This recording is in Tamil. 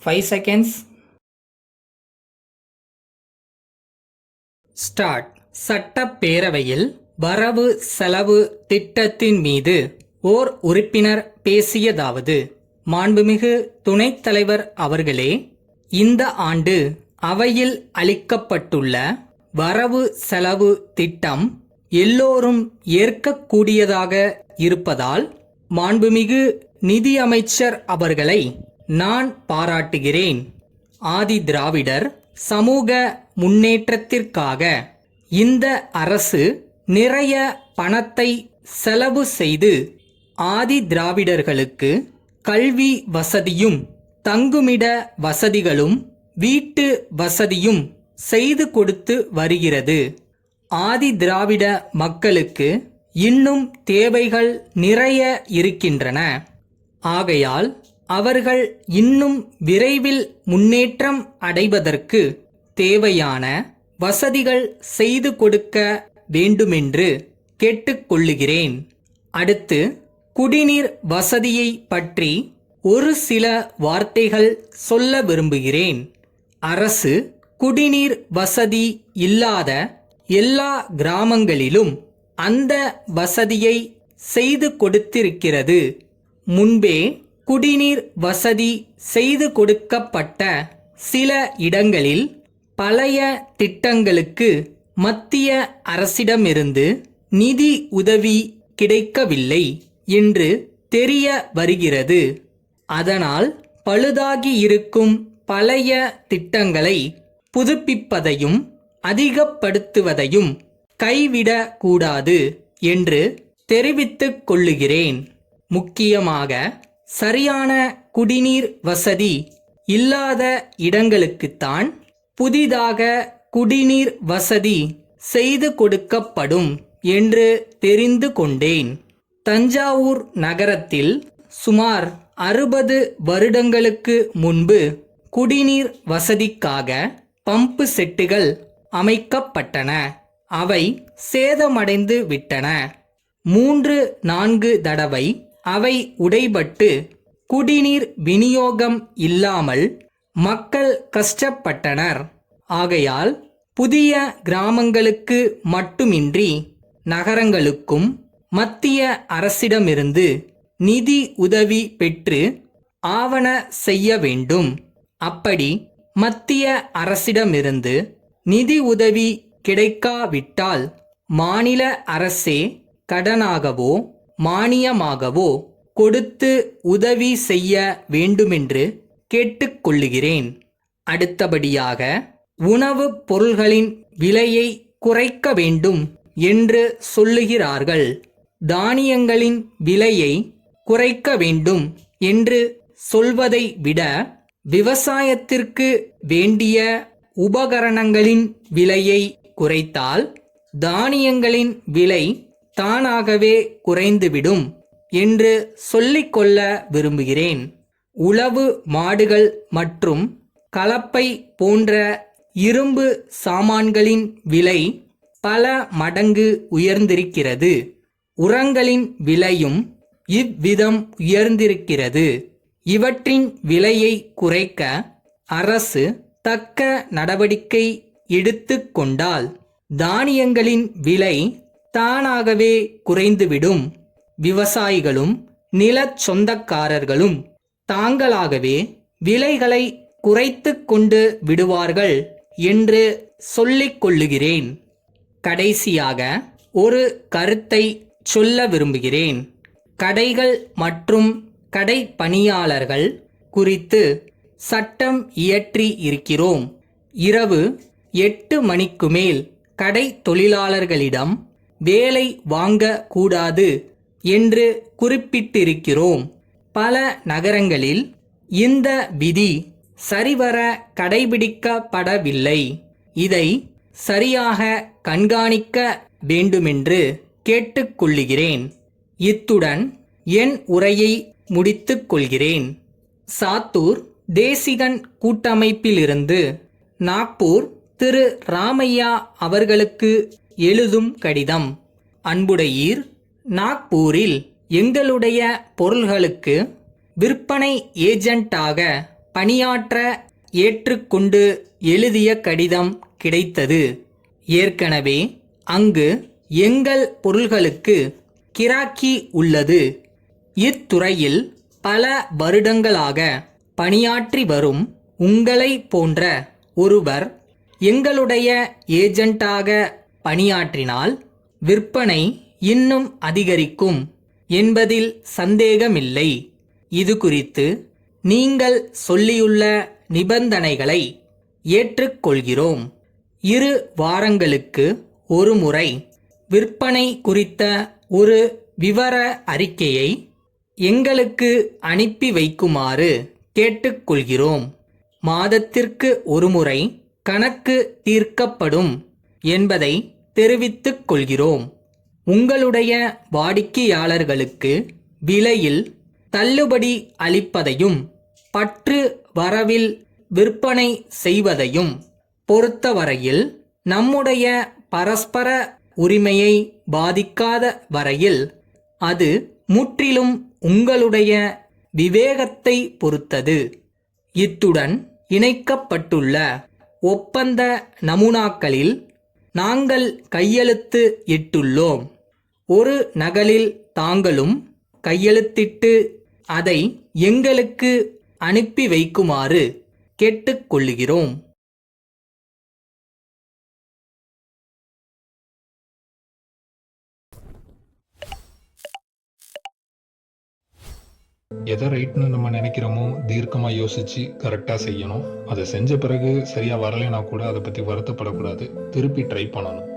5 seconds. ஸ்டார்ட். சட்டப்பேரவையில் வரவு செலவு திட்டத்தின் மீது ஓர் உறுப்பினர் பேசியதாவது: மாண்புமிகு துணைத் தலைவர் அவர்களே, இந்த ஆண்டு அவையில் அளிக்கப்பட்டுள்ள வரவு செலவு திட்டம் எல்லோரும் ஏற்கக்கூடியதாக இருப்பதால் மாண்புமிகு நிதியமைச்சர் அவர்களை நான் பாராட்டுகிறேன். ஆதி திராவிடர் சமூக முன்னேற்றத்திற்காக இந்த அரசு நிறைய பணத்தை செலவு செய்து ஆதி திராவிடர்களுக்கு கல்வி வசதியும் தங்குமிட வசதிகளும் வீட்டு வசதியும் செய்து கொடுத்து வருகிறது. ஆதி திராவிட மக்களுக்கு இன்னும் தேவைகள் நிறைய இருக்கின்றன. ஆகையால் அவர்கள் இன்னும் விரைவில் முன்னேற்றம் அடைவதற்கு தேவையான வசதிகள் செய்து கொடுக்க வேண்டுமென்று கேட்டுக்கொள்ளுகிறேன். அடுத்து, குடிநீர் வசதியை பற்றி ஒரு சில வார்த்தைகள் சொல்ல விரும்புகிறேன். அரசு குடிநீர் வசதி இல்லாத எல்லா கிராமங்களிலும் அந்த வசதியை செய்து கொடுத்திருக்கிறது. முன்பே குடிநீர் வசதி செய்து கொடுக்கப்பட்ட சில இடங்களில் பழைய திட்டங்களுக்கு மத்திய அரசிடமிருந்து நிதி உதவி கிடைக்கவில்லை என்று தெரிய வருகிறது. அதனால் பழுதாகி இருக்கும் பழைய திட்டங்களை புதுப்பிப்பதையும் அதிகப்படுத்துவதையும் கைவிடக்கூடாது என்று தெரிவித்துக் கொள்ளுகிறேன். முக்கியமாக சரியான குடிநீர் வசதி இல்லாத இடங்களுக்குத்தான் புதிதாக குடிநீர் வசதி செய்து கொடுக்கப்படும் என்று தெரிந்து கொண்டேன். தஞ்சாவூர் நகரத்தில் சுமார் 60 வருடங்களுக்கு முன்பு குடிநீர் வசதிக்காக பம்பு செட்டுகள் அமைக்கப்பட்டன. அவை சேதமடைந்து விட்டன. 3-4 தடவை அவை உடைபட்டு குடிநீர் விநியோகம் இல்லாமல் மக்கள் கஷ்டப்பட்டனர். ஆகையால் புதிய கிராமங்களுக்கு மட்டுமின்றி நகரங்களுக்கும் மத்திய அரசிடமிருந்து நிதி உதவி பெற்று ஆவன செய்ய வேண்டும். அப்படி மத்திய அரசிடமிருந்து நிதி உதவி கிடைக்காவிட்டால் மாநில அரசே கடனாகவோ மானியமாகவோ கொடுத்து உதவி செய்ய வேண்டுமென்று கேட்டுக்கொள்ளுகிறேன். அடுத்தபடியாக, உணவுப் பொருள்களின் விலையை குறைக்க வேண்டும் என்று சொல்லுகிறார்கள். தானியங்களின் விலையை குறைக்க வேண்டும் என்று சொல்வதை விட விவசாயத்திற்கு வேண்டிய உபகரணங்களின் விலையை குறைத்தால் தானியங்களின் விலை தானாகவே குறைந்துவிடும் என்று சொல்லிக்கொள்ள விரும்புகிறேன். உழவு மாடுகள் மற்றும் கலப்பை போன்ற இரும்பு சாமான்களின் விலை பல மடங்கு உயர்ந்திருக்கிறது. உரங்களின் விலையும் இவ்விதம் உயர்ந்திருக்கிறது. இவற்றின் விலையை குறைக்க அரசு தக்க நடவடிக்கை எடுத்து கொண்டால் தானியங்களின் விலை தானாகவே குறைந்துவிடும். விவசாயிகளும் நிலச் சொந்தக்காரர்களும் தாங்களாகவே விலைகளை குறைத்து கொண்டு விடுவார்கள் என்று சொல்லிக் கொள்ளுகிறேன். கடைசியாக ஒரு கருத்தை சொல்ல விரும்புகிறேன். கடைகள் மற்றும் கடை பணியாளர்கள் குறித்து சட்டம் இயற்றி இருக்கிறோம். இரவு 8 மணிக்கு மேல் கடை தொழிலாளர்களிடம் வேலை வாங்க கூடாது என்று குறிப்பிட்டிருக்கிறோம். பல நகரங்களில் இந்த விதி சரிவர கடைபிடிக்கப்படவில்லை. இதை சரியாக கண்காணிக்க வேண்டுமென்று கேட்டுக்கொள்ளுகிறேன். இத்துடன் என் உரையை முடித்துக் கொள்கிறேன். சாத்தூர் தேசிகன் கூட்டமைப்பிலிருந்து நாக்பூர் திரு ராமையா அவர்களுக்கு எழுதும் கடிதம். அன்புடையீர், நாக்பூரில் எங்களுடைய பொருள்களுக்கு விற்பனை ஏஜென்ட்டாக பணியாற்ற ஏற்றுக்கொண்டு எழுதிய கடிதம் கிடைத்தது. ஏற்கனவே அங்கு எங்கள் பொருள்களுக்கு கிராக்கி உள்ளது. இத்துறையில் பல வருடங்களாக பணியாற்றி வரும் உங்களை போன்ற ஒருவர் எங்களுடைய ஏஜெண்டாக பணியாற்றினால் விற்பனை இன்னும் அதிகரிக்கும் என்பதில் சந்தேகமில்லை. இது குறித்து நீங்கள் சொல்லியுள்ள நிபந்தனைகளை ஏற்றுக்கொள்கிறோம். 2 வாரங்களுக்கு ஒரு முறை விற்பனை குறித்த ஒரு விவர அறிக்கையை எங்களுக்கு அனுப்பி வைக்குமாறு கேட்டுக்கொள்கிறோம். மாதத்திற்கு ஒரு முறை கணக்கு தீர்க்கப்படும் என்பதை தெரிவித்துக் கொள்கிறோம். உங்களுடைய வாடிக்கையாளர்களுக்கு விலையில் தள்ளுபடி அளிப்பதையும் பற்று வரவில் விற்பனை செய்வதையும் பொறுத்தவரையில் நம்முடைய பரஸ்பர உரிமையை பாதிக்காத வரையில் அது முற்றிலும் உங்களுடைய விவேகத்தை பொறுத்தது. இத்துடன் இணைக்கப்பட்டுள்ள ஒப்பந்த நமூனாக்களில் நாங்கள் கையெழுத்து இட்டுள்ளோம். ஒரு நகலில் தாங்களும் கையெழுத்திட்டு அதை எங்களுக்கு அனுப்பி வைக்குமாறு கேட்டுக்கொள்கிறோம். எதை ரைட்னு நம்ம நினைக்கிறோமோ தீர்க்கமாக யோசித்து கரெக்டாக செய்யணும். அதை செஞ்ச பிறகு சரியாக வரலைன்னா கூட அதை பற்றி வருத்தப்படக்கூடாது. திருப்பி ட்ரை பண்ணணும்.